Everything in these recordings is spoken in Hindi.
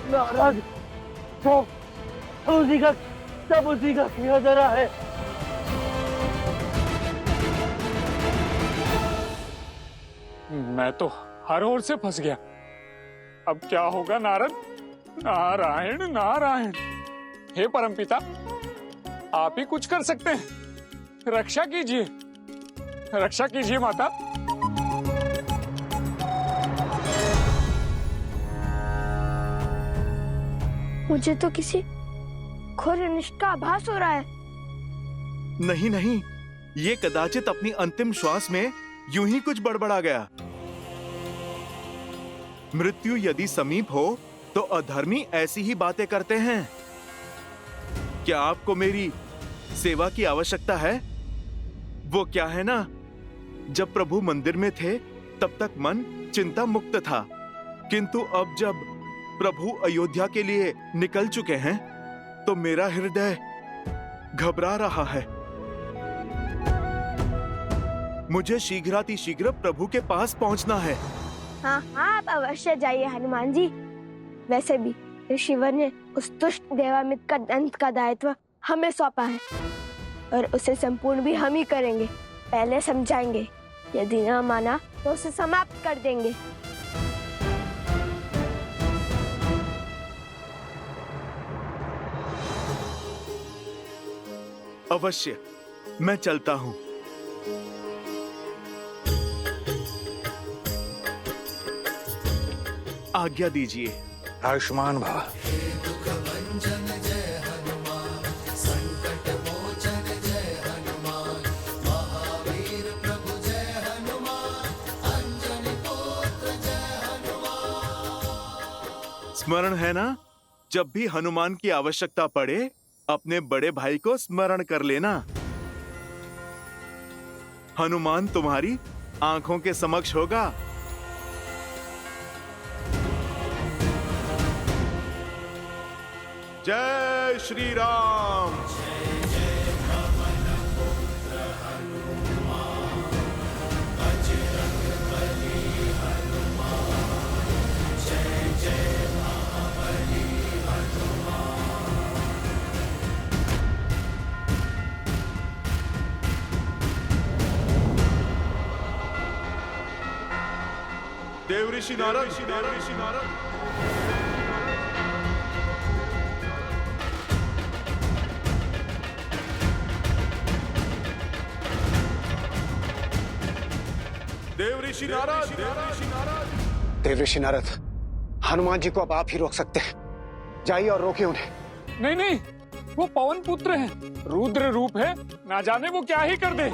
महाराज, सब उसी का सब उसी का किया जा रहा है। मैं तो हर ओर से फंस गया। अब क्या होगा नारद? नारायण नारायण। हे परमपिता, आप ही कुछ कर सकते हैं। रक्षा कीजिए, रक्षा कीजिए माता। मुझे तो किसी घोर अनिष्ट का आभास हो रहा है। नहीं नहीं, ये कदाचित अपनी अंतिम श्वास में यूं ही कुछ बड़बड़ा गया। मृत्यु यदि समीप हो तो अधर्मी ऐसी ही बातें करते हैं। क्या आपको मेरी सेवा की आवश्यकता है? वो क्या है ना, जब प्रभु मंदिर में थे तब तक मन चिंता मुक्त था, किंतु अब जब प्रभु अयोध्या के लिए निकल चुके हैं तो मेरा हृदय घबरा रहा है। मुझे शीघ्रातिशीघ्र प्रभु के पास पहुंचना है। हाँ हाँ, आप अवश्य जाइए हनुमान जी। वैसे भी ऋषिवर ने उस दुष्ट देवामित्र का दंत का दायित्व हमें सौंपा है और उसे संपूर्ण भी हम ही करेंगे। पहले समझाएंगे, यदि न माना तो उसे समाप्त कर देंगे। अवश्य, मैं चलता हूं। आज्ञा दीजिए। आयुष्मान भव। स्मरण है ना, जब भी हनुमान की आवश्यकता पड़े अपने बड़े भाई को स्मरण कर लेना। हनुमान तुम्हारी आंखों के समक्ष होगा। जय श्री राम। देव ऋषि नारद, देव ऋषि नारद। देव ऋषि नारद, देव ऋषि नारद। देव ऋषि नारद, हनुमान जी को अब आप ही रोक सकते हैं। जाइए और रोकिए उन्हें। नहीं नहीं, वो पवन पुत्र हैं, रुद्र रूप है, ना जाने वो क्या ही कर दे।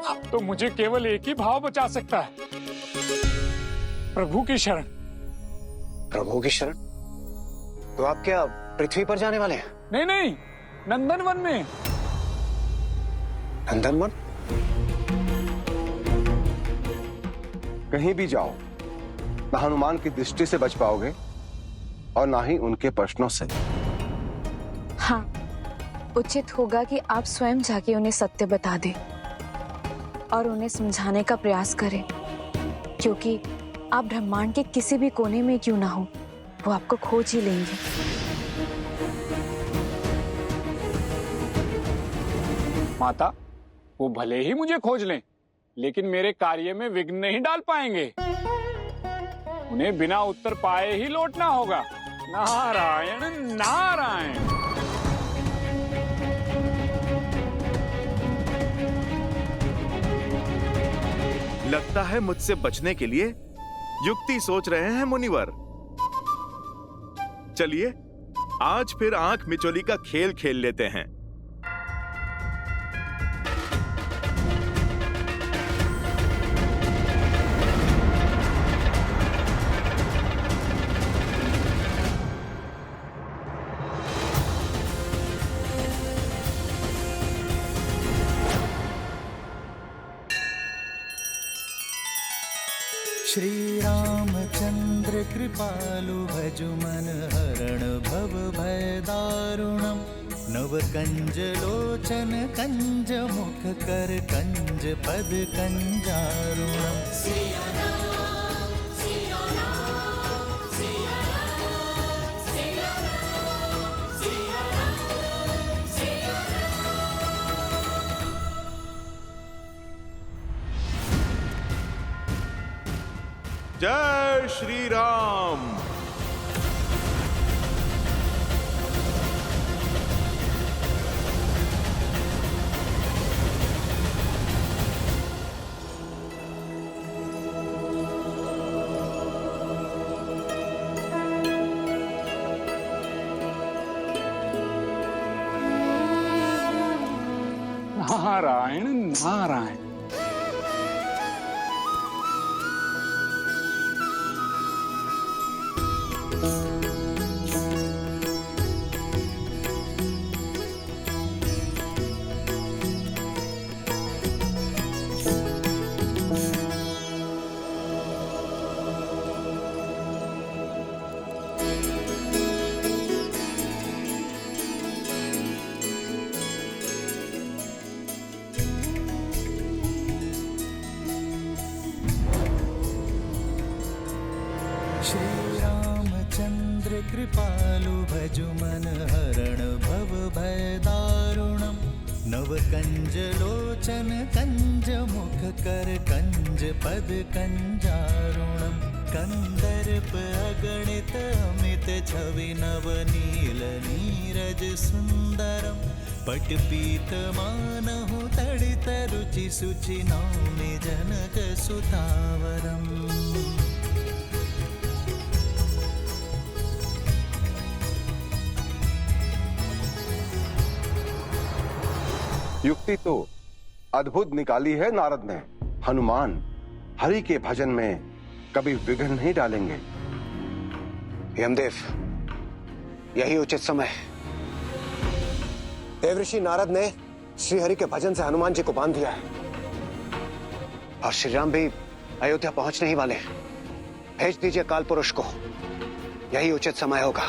अब तो मुझे केवल एक ही भाव बचा सकता है, प्रभु की शरण। प्रभु की शरण? तो आप क्या पृथ्वी पर जाने वाले हैं? नहीं नहीं, नंदनवन में। नंदनवन? कहीं भी जाओ, न हनुमान की दृष्टि से बच पाओगे और ना ही उनके प्रश्नों से। हाँ, उचित होगा कि आप स्वयं जाके उन्हें सत्य बता दें और उन्हें समझाने का प्रयास करें, क्योंकि आप ब्रह्मांड के किसी भी कोने में क्यों ना हो, वो आपको खोज ही लेंगे। माता, वो भले ही मुझे खोज लें, लेकिन मेरे कार्य में विघ्न नहीं डाल पाएंगे। उन्हें बिना उत्तर पाए ही लौटना होगा। नारायण नारायण। लगता है मुझसे बचने के लिए युक्ति सोच रहे हैं मुनिवर। चलिए आज फिर आंख मिचोली का खेल खेल लेते हैं। श्री रामचंद्र कृपालु भजु मन हरण भव भय दारुणम नव कंज लोचन कंज मुख कर कंज पद कंजारुणम। जय श्री राम। नारायण नारायण। श्री रामचंद्र कृपालु भजु मन हरण भव भय दारुणम नव कंज लोचन कंज मुख कर कंज पद कंजारुणम कंदर्प अगणित अमित छवि नव नील नीरज सुंदरम पट पीत मानहु तड़ित रुचि सुचि नौमि जनक सुतावरम। युक्ति तो अद्भुत निकाली है नारद ने। हनुमान हरि के भजन में कभी विघ्न नहीं डालेंगे। यमदेव, यही उचित समय है। देवऋषि नारद ने श्रीहरि के भजन से हनुमान जी को बांध दिया है और श्री राम भी अयोध्या पहुंचने ही वाले हैं। भेज दीजिए काल पुरुष को, यही उचित समय होगा।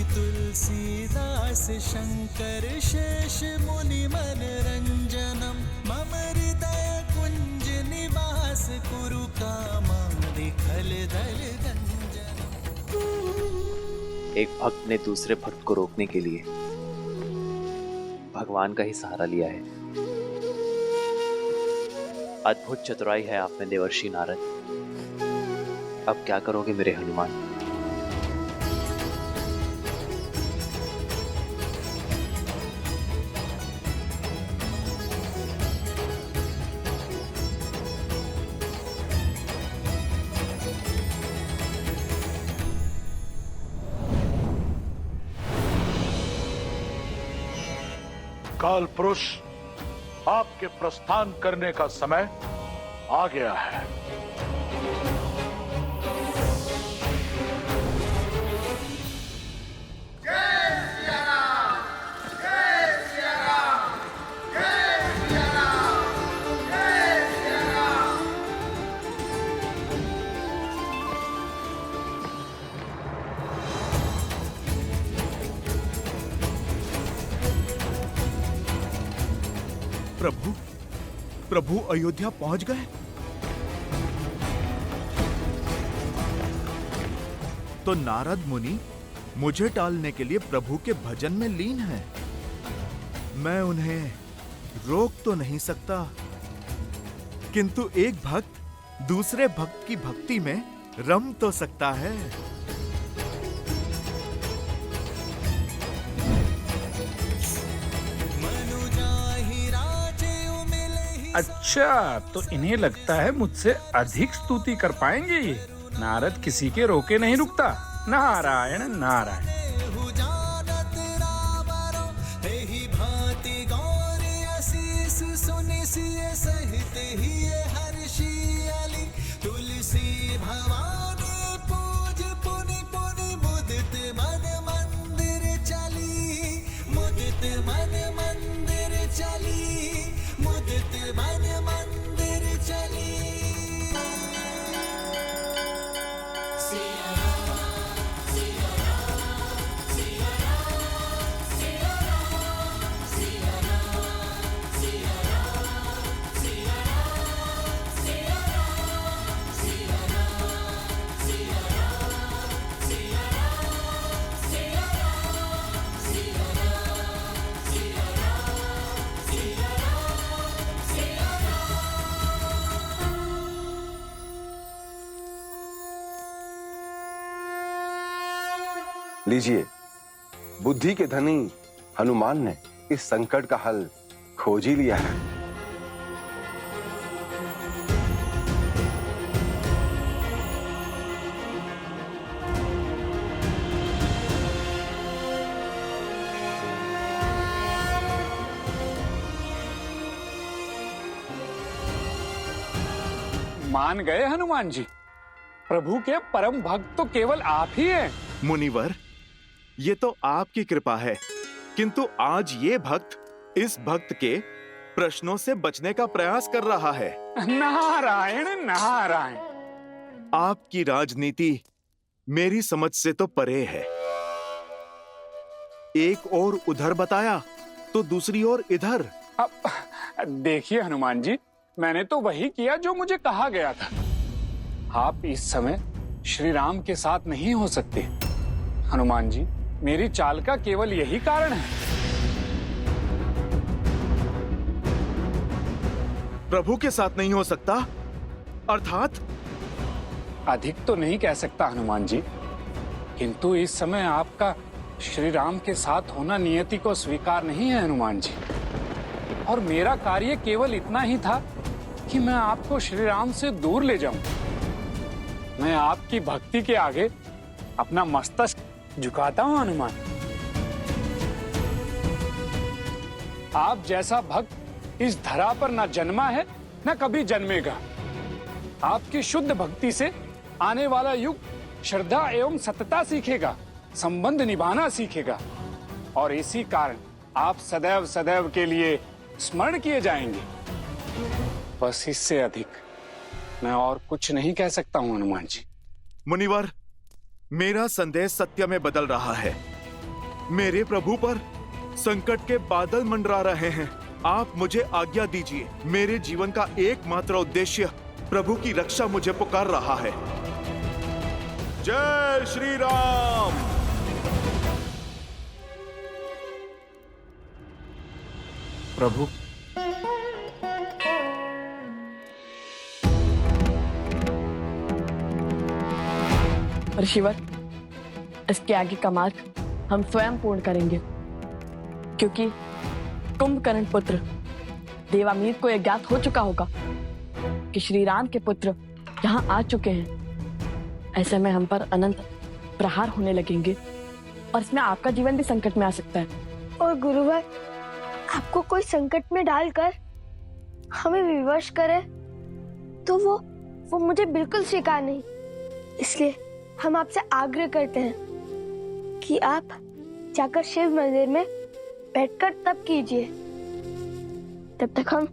तुलसीदास शंकर शेष मुनि मन रंजनम मम हृदय कुंज निवास कुरु कामादि खल दल गंजनम। एक भक्त ने दूसरे भक्त को रोकने के लिए भगवान का ही सहारा लिया है। अद्भुत चतुराई है आप में देवर्षि नारद। अब क्या करोगे मेरे हनुमान? काल पुरुष, आपके प्रस्थान करने का समय आ गया है। प्रभु, प्रभु अयोध्या पहुंच गए? तो नारद मुनि मुझे टालने के लिए प्रभु के भजन में लीन हैं। मैं उन्हें रोक तो नहीं सकता, किंतु एक भक्त दूसरे भक्त की भक्ति में रम तो सकता है। अच्छा, तो इन्हें लगता है मुझसे अधिक स्तुति कर पाएंगे ये। नारद किसी के रोके नहीं रुकता। नारायण नारायण। तुलसी भवानी पूज पुनि पुनि मुदित मन मंदिर चली, मुदित मन मंदिर चली, मुदित मन मंदिर चली। लीजिए, बुद्धि के धनी हनुमान ने इस संकट का हल खोज ही लिया है। मान गए हनुमान जी, प्रभु के परम भक्त तो केवल आप ही हैं। मुनिवर, ये तो आपकी कृपा है, किंतु आज ये भक्त इस भक्त के प्रश्नों से बचने का प्रयास कर रहा है। नारायण नारायण। आपकी राजनीति मेरी समझ से तो परे है। एक और उधर बताया तो दूसरी ओर इधर। अब देखिए हनुमान जी, मैंने तो वही किया जो मुझे कहा गया था। आप इस समय श्री राम के साथ नहीं हो सकते। हनुमान जी, मेरी चाल का केवल यही कारण है। प्रभु के साथ नहीं हो सकता अर्थात? अधिक तो नहीं कह सकता हनुमान जी, किंतु इस समय आपका श्री राम के साथ होना नियति को स्वीकार नहीं है हनुमान जी। और मेरा कार्य केवल इतना ही था कि मैं आपको श्री राम से दूर ले जाऊं। मैं आपकी भक्ति के आगे अपना मस्तक झुकाता हूं हनुमान। आप जैसा भक्त इस धरा पर न जन्मा है न कभी जन्मेगा। आपकी शुद्ध भक्ति से आने वाला युग श्रद्धा एवं सतता सीखेगा, संबंध निभाना सीखेगा, और इसी कारण आप सदैव सदैव के लिए स्मरण किए जाएंगे। बस इससे अधिक मैं और कुछ नहीं कह सकता हूं हनुमान जी। मुनिवर, मेरा संदेश सत्य में बदल रहा है। मेरे प्रभु पर संकट के बादल मंडरा रहे हैं। आप मुझे आज्ञा दीजिए। मेरे जीवन का एकमात्र उद्देश्य प्रभु की रक्षा मुझे पुकार रहा है। जय श्री राम। प्रभु, ऋषिवर, इसके आगे का मार्ग हम स्वयं पूर्ण करेंगे, क्योंकि कुंभकर्ण पुत्र देवामीर को यह ज्ञात हो चुका होगा कि श्री राम के पुत्र यहाँ आ चुके हैं। ऐसे में हम पर अनंत प्रहार होने लगेंगे और इसमें आपका जीवन भी संकट में आ सकता है। और गुरुवर, आपको कोई संकट में डालकर हमें विवश करे तो वो मुझे बिल्कुल स्वीकार नहीं। इसलिए हम आपसे आग्रह करते हैं कि आप जाकर शिव मंदिर में बैठकर तप कीजिए। तब तक हम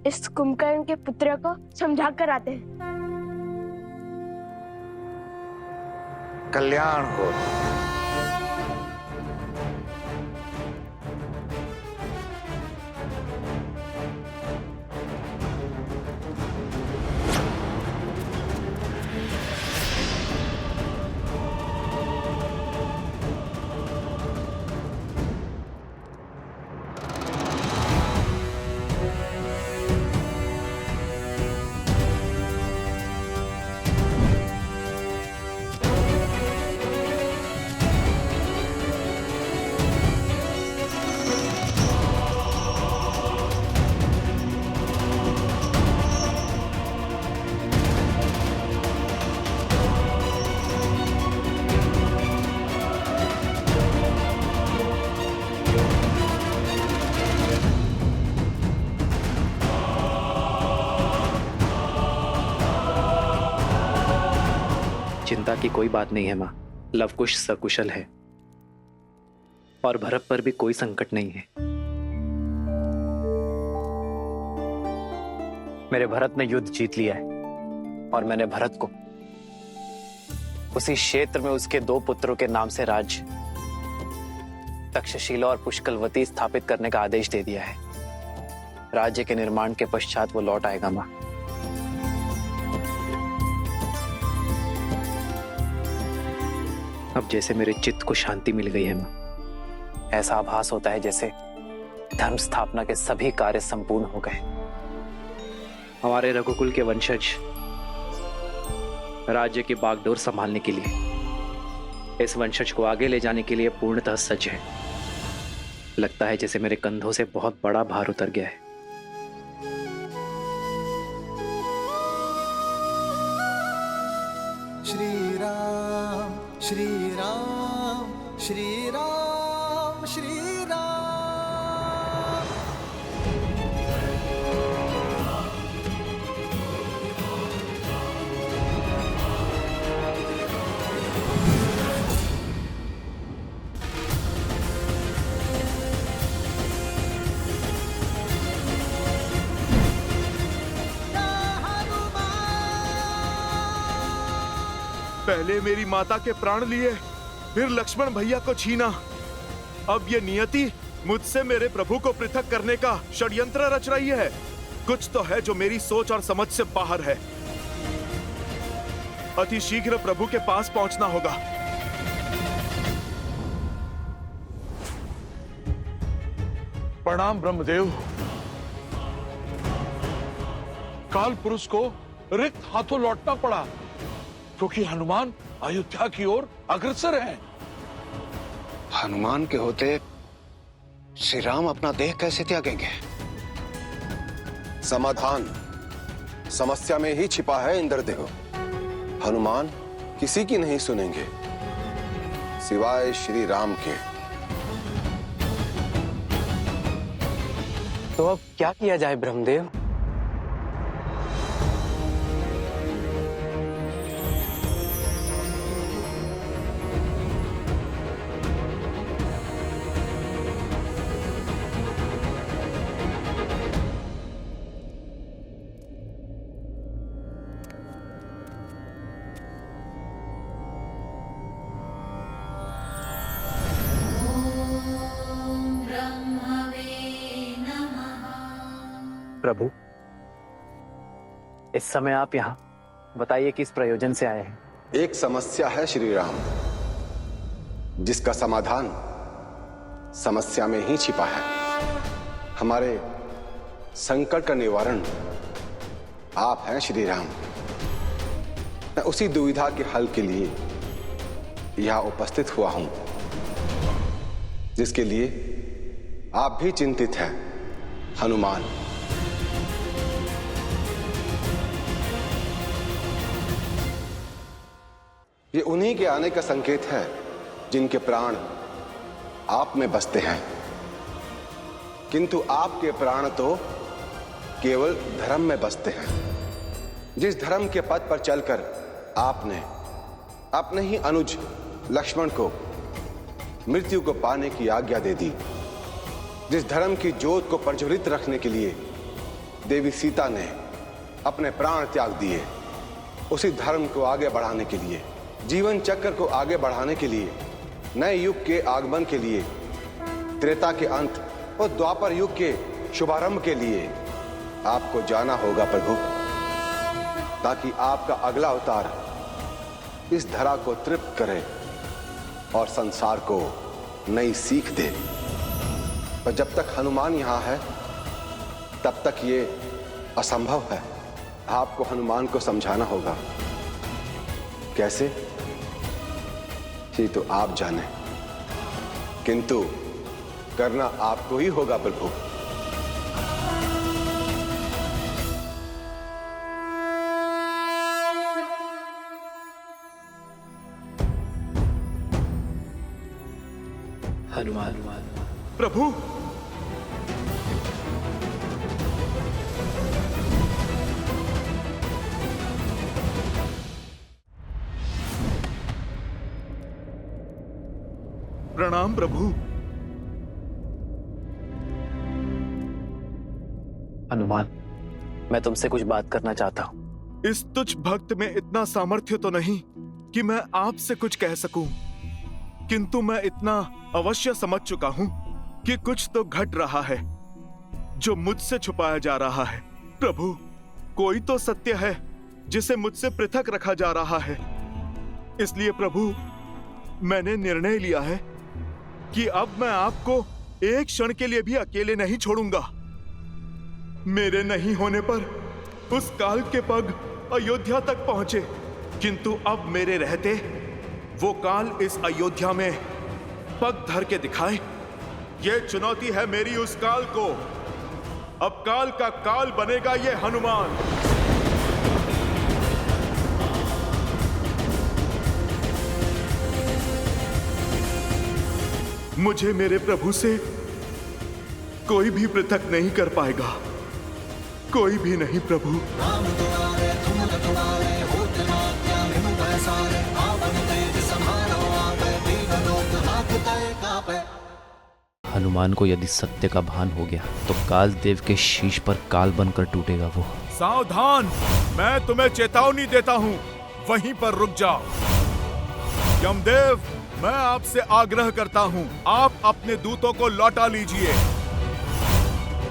इस कुंभकर्ण के पुत्र को समझा कर आते हैं। कल्याण हो। चिंता की कोई बात नहीं है माँ। लवकुश सकुशल है और भरत पर भी कोई संकट नहीं है। मेरे भरत ने युद्ध जीत लिया है और मैंने भरत को उसी क्षेत्र में उसके 2 पुत्रों के नाम से राज्य तक्षशिला और पुष्कलवती स्थापित करने का आदेश दे दिया है। राज्य के निर्माण के पश्चात वो लौट आएगा माँ। अब जैसे मेरे चित्त को शांति मिल गई है माँ। ऐसा आभास होता है जैसे धर्म स्थापना के सभी कार्य संपूर्ण हो गए। हमारे रघुकुल के वंशज राज्य की बागडोर संभालने के लिए इस वंशज को आगे ले जाने के लिए पूर्णतः सज्ज है। लगता है जैसे मेरे कंधों से बहुत बड़ा भार उतर गया है। श्री राम श्री राम श्री राम श्री राम। पहले मेरी माता के प्राण लिए, फिर लक्ष्मण भैया को छीना। अब ये नियति मुझसे मेरे प्रभु को पृथक करने का षड्यंत्र रच रही है। कुछ तो है जो मेरी सोच और समझ से बाहर है। अति शीघ्र प्रभु के पास पहुंचना होगा। प्रणाम ब्रह्मदेव। काल पुरुष को रिक्त हाथों लौटना पड़ा क्योंकि हनुमान अयोध्या की ओर अग्रसर हैं। हनुमान के होते श्री राम अपना देह कैसे त्यागेंगे? समाधान समस्या में ही छिपा है इंद्रदेव। हनुमान किसी की नहीं सुनेंगे सिवाय श्री राम के। तो अब क्या किया जाए ब्रह्मदेव? प्रभु, इस समय आप यहाँ बताइए किस प्रयोजन से आए हैं? एक समस्या है श्री राम, जिसका समाधान समस्या में ही छिपा है। हमारे संकट का निवारण आप हैं श्री राम। मैं उसी दुविधा के हल के लिए यहां उपस्थित हुआ हूं, जिसके लिए आप भी चिंतित हैं हनुमान। ये उन्हीं के आने का संकेत है जिनके प्राण आप में बसते हैं, किंतु आपके प्राण तो केवल धर्म में बसते हैं। जिस धर्म के पथ पर चलकर आपने अपने ही अनुज लक्ष्मण को मृत्यु को पाने की आज्ञा दे दी, जिस धर्म की ज्योत को प्रज्वलित रखने के लिए देवी सीता ने अपने प्राण त्याग दिए, उसी धर्म को आगे बढ़ाने के लिए, जीवन चक्र को आगे बढ़ाने के लिए, नए युग के आगमन के लिए, त्रेता के अंत और द्वापर युग के शुभारंभ के लिए आपको जाना होगा प्रभु, ताकि आपका अगला अवतार इस धरा को तृप्त करे और संसार को नई सीख दे। पर जब तक हनुमान यहां है तब तक ये असंभव है। आपको हनुमान को समझाना होगा। कैसे, ये तो आप जाने, किंतु करना आपको ही होगा प्रभु। हनुमान। प्रभु, प्रणाम प्रभु। हनुमान, मैं तुमसे कुछ बात करना चाहता हूँ। इस तुच्छ भक्त में इतना सामर्थ्य तो नहीं कि मैं आपसे कुछ कह सकूं, किंतु मैं इतना अवश्य समझ चुका हूं कि कुछ तो घट रहा है जो मुझसे छुपाया जा रहा है। प्रभु, कोई तो सत्य है जिसे मुझसे पृथक रखा जा रहा है। इसलिए प्रभु, मैंने निर्णय लिया है कि अब मैं आपको एक क्षण के लिए भी अकेले नहीं छोड़ूंगा। मेरे नहीं होने पर उस काल के पग अयोध्या तक पहुंचे, किंतु अब मेरे रहते वो काल इस अयोध्या में पग धर के दिखाए। ये चुनौती है मेरी उस काल को। अब काल का काल बनेगा ये हनुमान। मुझे मेरे प्रभु से कोई भी पृथक नहीं कर पाएगा, कोई भी नहीं प्रभु। हनुमान को यदि सत्य का भान हो गया तो काल देव के शीश पर काल बनकर टूटेगा वो। सावधान, मैं तुम्हें चेतावनी देता हूँ, वहीं पर रुक जाओ। यमदेव, मैं आपसे आग्रह करता हूँ, आप अपने दूतों को लौटा लीजिए,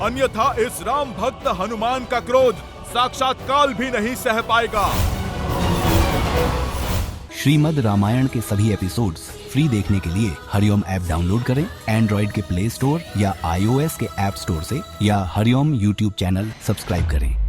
अन्यथा इस राम भक्त हनुमान का क्रोध साक्षात काल भी नहीं सह पाएगा। श्रीमद् रामायण के सभी एपिसोड्स फ्री देखने के लिए हरिओम ऐप डाउनलोड करें एंड्रॉइड के प्ले स्टोर या iOS के ऐप स्टोर से, या हरिओम यूट्यूब चैनल सब्सक्राइब करें।